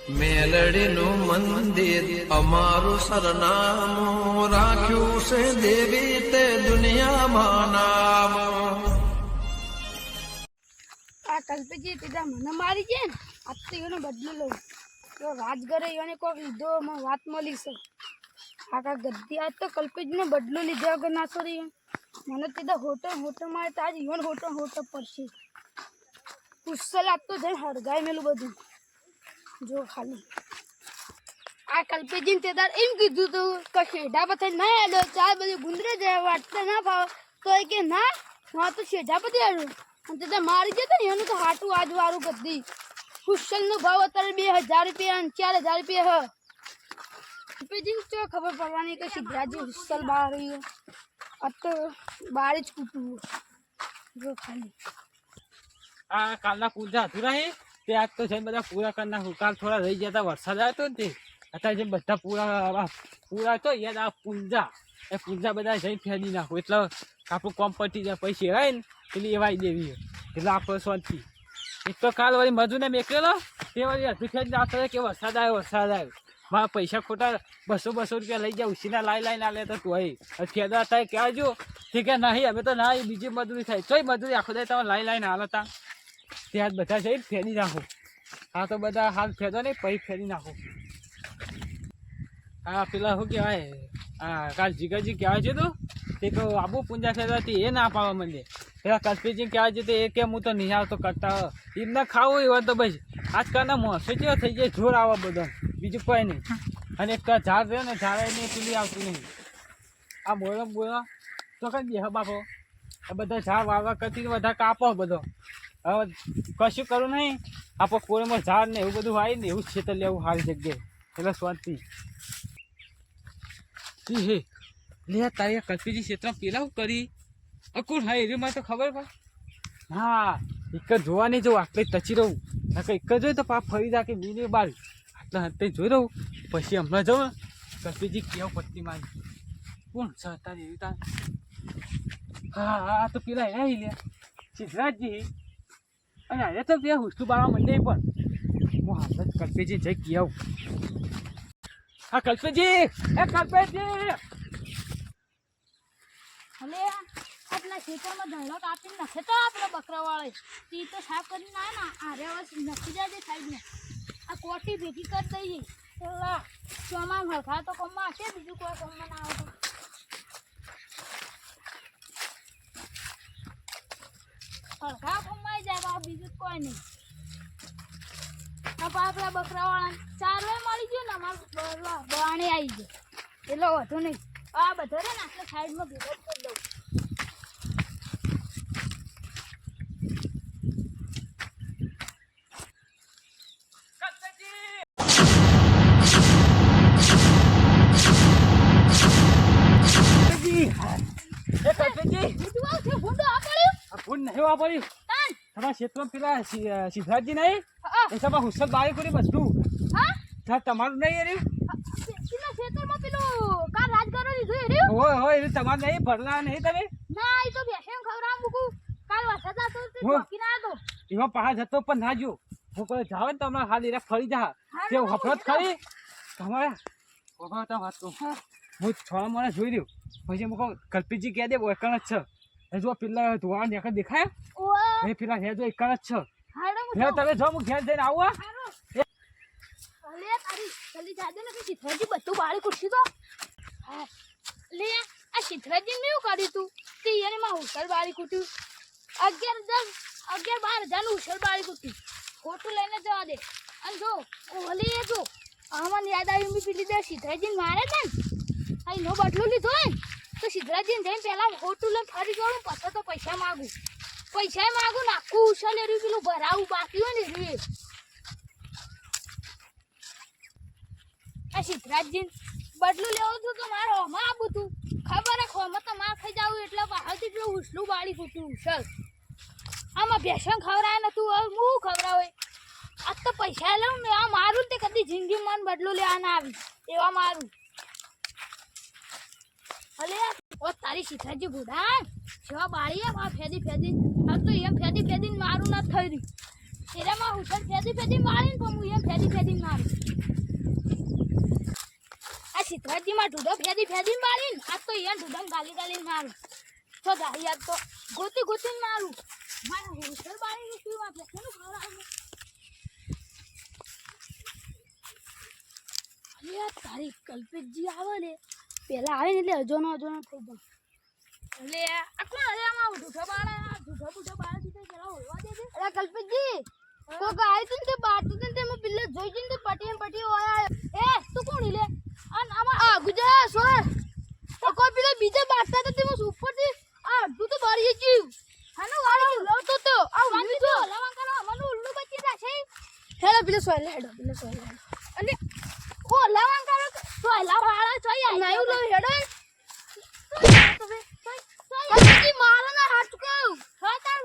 મેલડીનું મંદિર અમારું સરનામું રાખ્યું છે દેવી તે દુનિયામાં નામ. આ કલ્પેજી પિતા મને મારી છે ને આજ તો એનો બદલો લઉં તો રાજગરે એને કોઈક લીધો વાત મળી છે. આખા ગદ્દી આજ તો કલ્પેજીને બદલો લીધા વગર ના સોરી મને સીધા હોટો મારે તો આજ ઈવન હોટો પડશે. કુશલ આજ તો જઈને હળગાઈ મેલું બધું જો ખાલી. આ કલ્પેજીને તે દાર એમ કીધું તું કે શેઢા પથે ના હેડો ચાર બધી ગુંદરે જાય વાટતા ના ફાવે તો એ કે ના હા તો શેઢા પથે હેડો અને તે મારી જતા ને એનું તો હાટું આજ વારું ગદ્દી. કુશલનો ભાવ અત્યારે 2000 રૂપિયા અને 4000 રૂપિયા હ. કલ્પેજીને તો ખબર પડવાની કે સિદ્ધરાજી કુશલ બહાર રહ્યો આ તો બહાર જ કૂટવું જો ખાલી. આ કાલના પૂજા હતું રહી તે આજ તો છે બધા પૂરા કરી નાખું. કાલ થોડા રહી ગયા હતા વરસાદ આવ્યો હતો ને તે અત્યારે જે બધા પૂરા તો યાદ આ પૂંજા એ પૂંજા બધા જઈને ફેરી નાખું એટલે આપણું કોમ પટી જાય. પૈસા હોય ને પેલી એવાય દેવી એટલે આપણે શાંતિ. એક તો કાલ વળી મજૂરને મેકલેલો તે વળી હજુ ખેંચી આવતો કે વરસાદ આવ્યો મારા પૈસા ખોટા 200 રૂપિયા લઈ જાય ઉસીના લાઈ ના લેતા તું અહીં ફેદા થાય ક્યાં જો ઠીક હે નહીં અમે તો ના બીજી મજૂરી થાય તોય મજૂરી આખો દે તમે લાઈ ને હાલતા ત્યાં બધા જઈને ફેરી નાખો. હા તો બધા હાલ ફેદો નહીં પછી ફેરી નાખો. હા પેલા શું કહેવાય હા કાલ જીગરજી કહેવાય છે તો તે કહું આબુ પૂંજા ફેરવા હતી એ ના પાવા મને પેલા કલ્પેજી કહેવાય છે તો એ કેમ હું તો નહીં આવતો કરતા એમને ખાવું હોય તો બસ આજકાલના મોસે જેવો થઈ જાય જોર આવે બધો બીજું કોઈ નહીં. અને એક ઝાડ રહ્યો ને ઝાડ ને પેલી આવતું નહીં આ બોલો તો કઈ દે બાપો આ બધા ઝાડ વાવવા કરતી બધા કાપો બધો. હવે કશું કરું નહીં આપણે કોઈમાં ઝાડ ને એવું બધું વાવી ને એવું ખેતર લેવું સારી જગ્યાએ એટલે શાંતિ. હે લે તારી કલ્પેજી ક્ષેત્રમાં પેલા હું કરી અકુર હા એરીમાં તો ખબર પડે હા એક જ જોવા નહીં જવું આટલે ટચી રહું એક જ જોઈ તો પાપ ફરી જા કે બીને બાર આટલા હંતે જોઈ રહું પછી હમણાં જવું કલ્પેજી કેવું પત્તી મારી કોણ છે તારી એવી તાર હા તો પેલા એ લે સિદ્ધરાજજી અને અરે તો બે હુસ્તુ બાળવા મંડે પણ હું હાલ જ કલ્પેજી જઈ કેવું. હા કલ્પેજી હલે આપણા ખેતરમાં ધંધો કાપીને નાખે તો આપણે બકરાવાળે તે તો સાફ કરીને ના આરે વર્ષ નખી જાય સાઈડને આ કોટી ભેગી કરી દઈએ એટલે ચોમાં હરખા તો કોમમાં હશે બીજું કોઈ કોમમાં ના આવે તો હરખા કોમમાં જાય બીજું કોઈ નહીં. આપણા બકરાવાળા ચારવે મળી ગયું ને અમારું બવાણી આવી ગયું એટલે વધુ નહીં આ બધો રે ને આપણે સાઈડમાં ભેગો કરી દઉં. તમારા ક્ષેત્રમાં પેલા સિદ્ધરાજજી નહીં એ સભા હુસલ બારી કરી બધું તમારું નહીં હોય તમારે નહીં ભરલા નહીં તમે ના એ તો બેસે ખવડાવ મૂકું કાલ વરસાદ આવતો તો ચોકી ના હતો એમાં પહાડ જતો પણ ના જો હું કોઈ જાવ ને તમારે હાલ એરા ફરી જા તે હફરત ખરી તમારે વાત કહું હું 6 મહિના જોઈ રહ્યું પછી હું કહું કલ્પેજી કહે દે એકણ જ છે એ જો પેલા ધોવા દેખા દેખાય એ પેલા હે જો એકણ જ છે તમે જો હું ઘેર જઈને આવું અલે તારી જલ્દી જાદે ને સિદ્ધરાજી બધું બાળી કુરશી તો લે આ સિદ્ધરાજી ને એવું કર્યું તું તે એને માં હોટલ બાળી કુટ્યું 11-12 હજારનું હોટલ બાળી કુટ્યું ખોટું લઈને જવા દે. અને જો ઓલી જો આમાં યાદ આવ્યું મેં પેલી દે સિદ્ધરાજીને મારે છે ને આ નો બદલો લીધો હોય ને તો સિદ્ધરાજીને જઈને પહેલાં ખોટું લઈને ફરી જોડું પછી તો પૈસા માગું નાખું ઉછળ એર્યું પેલું ભરાવું બાકી હોય ને એર્યું આ સિદ્ધરાજજી બદલું લેવું હતું તો મારે હોમાં આવું હતું ખબર હે હોમાં તો માર ખાઈ જાવું એટલે બહારથી એટલું ઉછલું બાળી ફૂટ્યું ઉછળ આમાં ભેસણ ખવડાય નતું હવે હું ખવડાવે આજ તો પૈસા લઉં ને આ મારું તે કદી જિંદગી મન બદલું લેવા ના આવી એવા મારું. અલે ઓ તારી સિદ્ધરાજી બુઢા જેવા બાળી આ ફેદી આ તો એમ ફેદી મારું ના થઈ રહ્યું એરામાં ઉછળ ફેદી મારીને પણ હું એમ ફેદી મારું સિદ્ધાર્થજીમાં ઢૂંઢો ફેદી મારીને આજ તો યાર ઢૂંઢાને ગાલી મારું તો ગાડી આજ તો ગોતી મારું મારા હોસ્ટેલ બાળીનું શું વાત છે કેનું ખવડાવું અરે તારી કલ્પિતજી આવે ને પેલા આવે ને એટલે અજોનો થઈ જાય એટલે આ કોણ અરે આમાં ઢૂંઢો બાળા દીધે પેલા હોલવા દે છે અરે કલ્પિતજી તો ગાય તું તે બાતું તે મે બિલ્લે જોઈ જઈને તે પટી ઓયા એ તું કોણ લે અન આમાં આ ગુજા સોર તો કોઈ પેલા બીજા બાતા તો તે ઉપરથી આ તું તો બારી જીવ હાનો વાળી લવતો તો આ વાંધી તો લવા કરો મનુ ઉલ્લુ બચી જા છે હેડો પેલે સોય અને ઓ લવા કરો સોય વાળા સોય નહીં લો હેડો તમે કલ્પિતજી મારો ના હાથ કહું હા તાર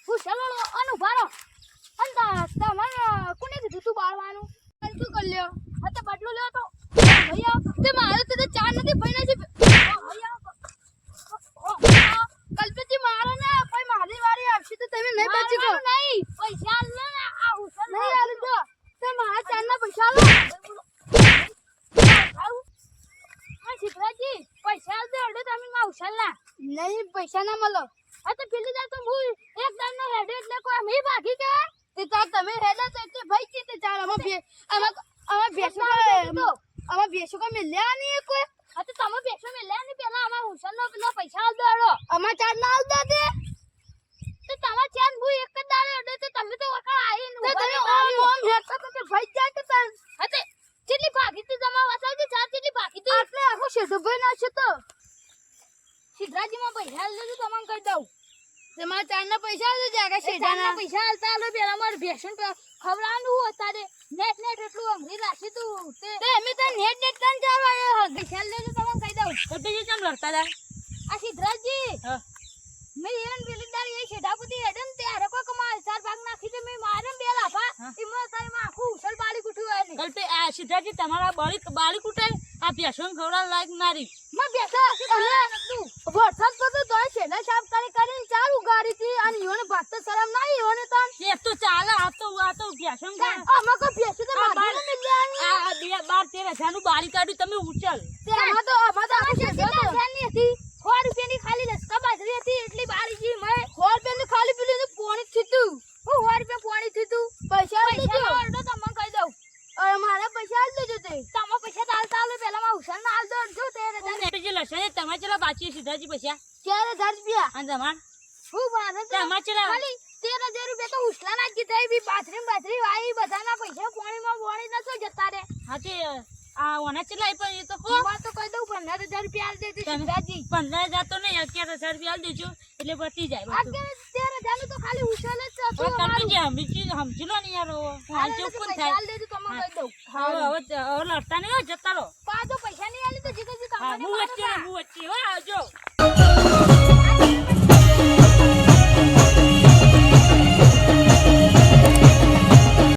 હું ચલો અનુ ભારો અંદા તમારે કોને કીધું તું બાળવાનું શું કરી લ્યો હા તો બદલો લ્યો તો ભૈયા તે મારે તો ચાર નથી ભઈના છે કલ્પિતજી મારો ને કોઈ મારી વારી આવશે તો તમે નહીં બચી ગયો નહીં પૈસા લે ને આ ઉસલ નહીં આલું તો તે મારા ચારના પૈસા લો આ શિખરાજી પૈસા દે અડે તમે માં ઉસલ ના નહીં પૈસા ના મળો આ તો પેલી જા તો હું એક દાન નો હેડે એટલે કોઈ મે ભાગી ગયા તે તાર તમે હેડા તો એટલે ભાઈ છે તે ચાલ આમાં બેસો કો મિલ્યા નહીં કોઈ હા તો તમે બેસો મિલ્યા નહીં પેલા આમાં હુસન નો પેલો પૈસા આલ દેડો આમાં ચાર ના આલ દે તો તમાર ચાર હું એક જ દાડે અડે તો તમે તો વખા આવીને તો તમે ઓમ હેડતા તો તે ભાઈ જાય તો તાર હતે કેટલી ભાગી તી જમા વસાવતી ચાર કેટલી ભાગી તી એટલે આખો શેઠો ભાઈ ના છે તો સિદ્ધરાજીમાં પૈસા લેજો તમને કહી દઉં તમારા ચારના પૈસા આવશે જાગા શેઠાના પૈસા આલતા આલો પેલા માર ભેસણ ખવડાવવાનું હતા રે નેટ એટલું અંગરી રાખી તું તે અમે તો નેટ તન જાવા પૈસા લેજો તમને કહી દઉં તો તે કેમ લડતા જા આ સિદ્ધરાજી હા મે એન પેલી દાડી એ શેઠાપતિ હેડન તે આરે કોઈ કમા ચાર ભાગ નાખી દે મે મારે બે લાફા ઈમાં તારી માં આખું ઉછલ બાળી કુઠ્યું આને કલ્પે આ સિદ્ધરાજી તમારા બાળી કુટાય આ ભેસણ ખવડાવ લાગ મારી માં બેસા તું વરસાદ પડતો તો છેડા સાફ કરીને ચાર ઉગાડી હતી અને યોને ભાત તો શરમ ના યોને તન એ તો ચાલે આ તો ભેસણ આમાં કો ભેસું તો મારી મિલ્યાની આ 12-13 નું બાળી કાઢ્યું તમે ઉચલ તે આમાં તો કેટલા ધ્યાનની હતી 100 રૂપિયાની ખાલી લસકા બાજરી હતી એટલી બાળી જી મે 100 રૂપિયાની ખાલી પીલી પોણી થીતું હું 100 રૂપિયા પોણી થીતું પૈસા લેજો ઓર્ડર તમને કહી દઉં મારા પૈસા આલ દેજો તે તમારા પૈસા તાલતા આલો પેલા માં હુસન ના આલ દો જો તે જે લસણ તમારે ચલા બાકી સિદ્ધાજી પૈસા 4000 રૂપિયા અને તમાર હું બાર તમારે ચલા ખાલી 13000 રૂપિયા તો ઉસલા ના કી થઈ બી બાથરૂમ વાઈ બધાના પૈસા પોણી ના તો જતા રે હા તે આ ઓના ચલાઈ પણ એ તો કો વાત તો કહી દઉં 15000 રૂપિયા આલ દેજો સિદ્ધાજી 15000 તો નહીં 11000 રૂપિયા આલ દેજો એટલે પતી જાય 13000 નું તો ખાલી ઉસલ જ છે તો સમજી લો ને યાર આ ચોખ્ખું થાય આલ દેજો તમે કહી દઉં હવે લડતા નહીં જતા રહો પાછો પૈસા નહીં આલી તો જીગજી કામ હું વચ્ચે હો આવજો